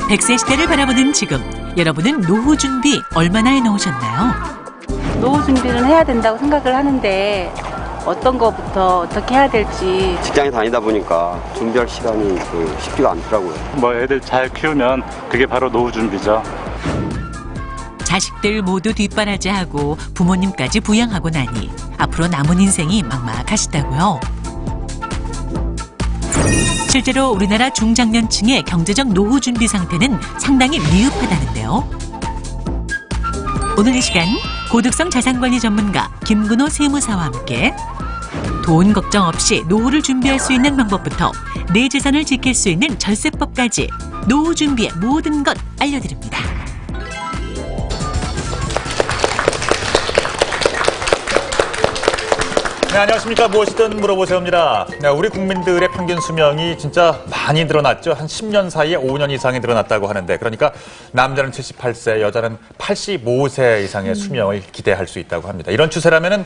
100세 시대를 바라보는 지금, 여러분은 노후 준비 얼마나 해놓으셨나요? 노후 준비는 해야 된다고 생각을 하는데 어떤 거부터 어떻게 해야 될지. 직장에 다니다 보니까 준비할 시간이 쉽지가 않더라고요. 애들 잘 키우면 그게 바로 노후 준비죠. 자식들 모두 뒷바라지하고 부모님까지 부양하고 나니 앞으로 남은 인생이 막막하시다고요. 실제로 우리나라 중장년층의 경제적 노후 준비 상태는 상당히 미흡하다는데요. 오늘 이 시간 고득성 자산관리 전문가 김근호 세무사와 함께 돈 걱정 없이 노후를 준비할 수 있는 방법부터 내 재산을 지킬 수 있는 절세법까지 노후 준비의 모든 것 알려드립니다. 네, 안녕하십니까. 무엇이든 물어보세요입니다. 네, 우리 국민들의 평균 수명이 진짜 많이 늘어났죠. 한 10년 사이에 5년 이상이 늘어났다고 하는데, 그러니까 남자는 78세, 여자는 85세 이상의 수명을 기대할 수 있다고 합니다. 이런 추세라면은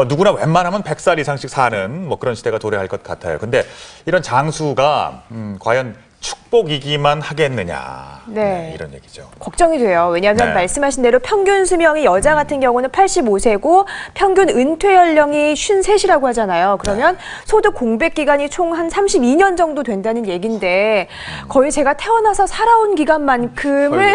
누구나 웬만하면 100살 이상씩 사는 그런 시대가 도래할 것 같아요. 근데 이런 장수가 과연 축복이기만 하겠느냐, 네. 이런 얘기죠. 걱정이 돼요. 왜냐하면 말씀하신 대로 평균 수명이 여자 같은 경우는 85세고 평균 은퇴 연령이 53이라고 하잖아요. 그러면 소득 공백 기간이 총 한 32년 정도 된다는 얘기인데 거의 제가 태어나서 살아온 기간만큼을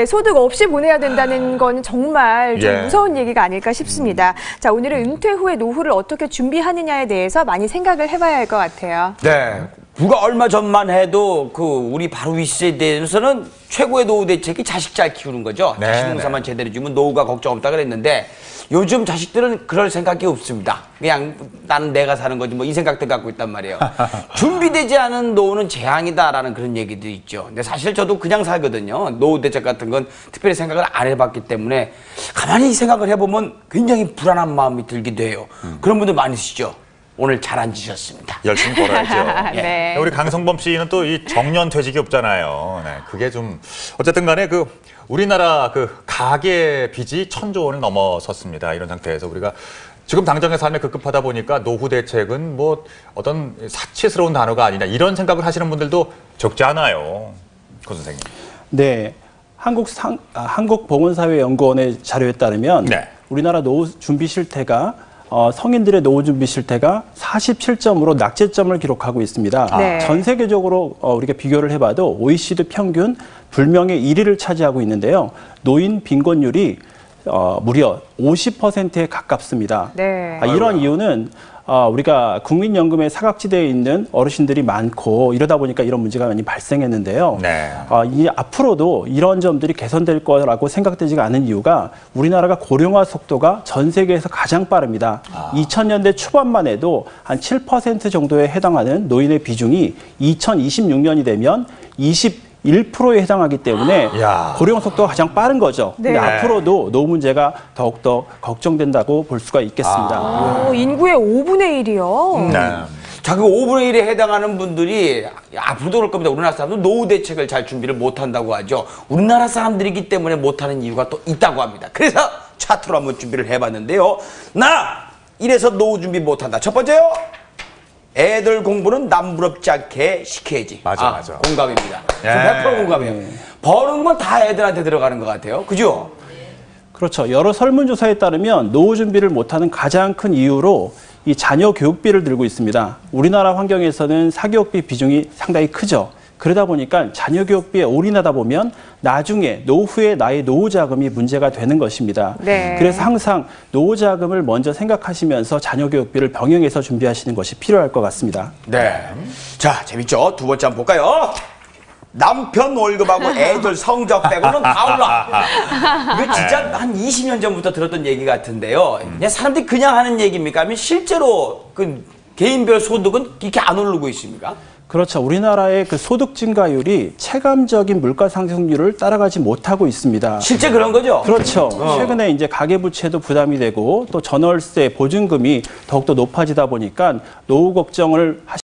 소득 없이 보내야 된다는 건 정말 좀 무서운 얘기가 아닐까 싶습니다. 자, 오늘은 은퇴 후의 노후를 어떻게 준비하느냐에 대해서 많이 생각을 해봐야 할 것 같아요. 네. 불과 얼마 전만 해도 우리 바로 윗세대에서는 최고의 노후 대책이 자식 잘 키우는 거죠. 자식 농사만 제대로 주면 노후가 걱정 없다 그랬는데 요즘 자식들은 그럴 생각이 없습니다. 그냥 나는 내가 사는 거지 이 생각들 갖고 있단 말이에요. 준비되지 않은 노후는 재앙이다라는 그런 얘기도 있죠. 근데 사실 저도 그냥 살거든요. 노후 대책 같은 건 특별히 생각을 안 해봤기 때문에 가만히 생각을 해보면 굉장히 불안한 마음이 들기도 해요. 그런 분들 많으시죠. 오늘 잘 앉으셨습니다. 열심히 벌어야죠. 네. 우리 강성범 씨는 또 이 정년 퇴직이 없잖아요. 네, 그게 좀 어쨌든 간에 우리나라 가계 빚이 1,000조 원을 넘어섰습니다. 이런 상태에서 우리가 지금 당장의 삶에 급급하다 보니까 노후 대책은 어떤 사치스러운 단어가 아니냐 이런 생각을 하시는 분들도 적지 않아요. 고 선생님. 네. 한국보건사회연구원의 자료에 따르면 우리나라 노후 준비 실태가 성인들의 노후 준비 실태가 47점으로 낙제점을 기록하고 있습니다. 전 세계적으로 우리가 비교를 해봐도 OECD 평균 불명의 1위를 차지하고 있는데요. 노인 빈곤율이 무려 50%에 가깝습니다. 이런 이유는 우리가 국민연금의 사각지대에 있는 어르신들이 많고 이러다 보니까 이런 문제가 많이 발생했는데요. 앞으로도 이런 점들이 개선될 거라고 생각되지가 않은 이유가 우리나라가 고령화 속도가 전 세계에서 가장 빠릅니다. 2000년대 초반만 해도 한 7% 정도에 해당하는 노인의 비중이 2026년이 되면 1%에 해당하기 때문에 고령 속도가 가장 빠른 거죠. 근데 앞으로도 노후 문제가 더욱더 걱정된다고 볼 수가 있겠습니다. 인구의 5분의 1이요? 자, 5분의 1에 해당하는 분들이 앞으로도 그럴 겁니다. 우리나라 사람들은 노후 대책을 잘 준비를 못한다고 하죠. 우리나라 사람들이기 때문에 못하는 이유가 또 있다고 합니다. 그래서 차트로 한번 준비를 해봤는데요. 이래서 노후 준비 못한다. 첫 번째요. 애들 공부는 남부럽지 않게 시켜야지. 맞아. 공감입니다. 100% 공감이에요. 버는 건 다 애들한테 들어가는 것 같아요. 그죠? 그렇죠. 여러 설문조사에 따르면 노후 준비를 못하는 가장 큰 이유로 이 자녀 교육비를 들고 있습니다. 우리나라 환경에서는 사교육비 비중이 상당히 크죠. 그러다 보니까 자녀 교육비에 올인하다 보면 나중에 노후에 나의 노후 자금이 문제가 되는 것입니다. 그래서 항상 노후 자금을 먼저 생각하시면서 자녀 교육비를 병행해서 준비하시는 것이 필요할 것 같습니다. 자, 재밌죠? 두 번째 한번 볼까요? 남편 월급하고 애들 성적 빼고는 다 올라. 이거 진짜 한 20년 전부터 들었던 얘기 같은데요. 그냥 사람들이 그냥 하는 얘기입니까? 아니면 실제로 개인별 소득은 이렇게 안 오르고 있습니까? 그렇죠. 우리나라의 소득 증가율이 체감적인 물가 상승률을 따라가지 못하고 있습니다. 실제 그런 거죠? 그렇죠. 최근에 이제 가계부채도 부담이 되고 또 전월세 보증금이 더욱더 높아지다 보니까 노후 걱정을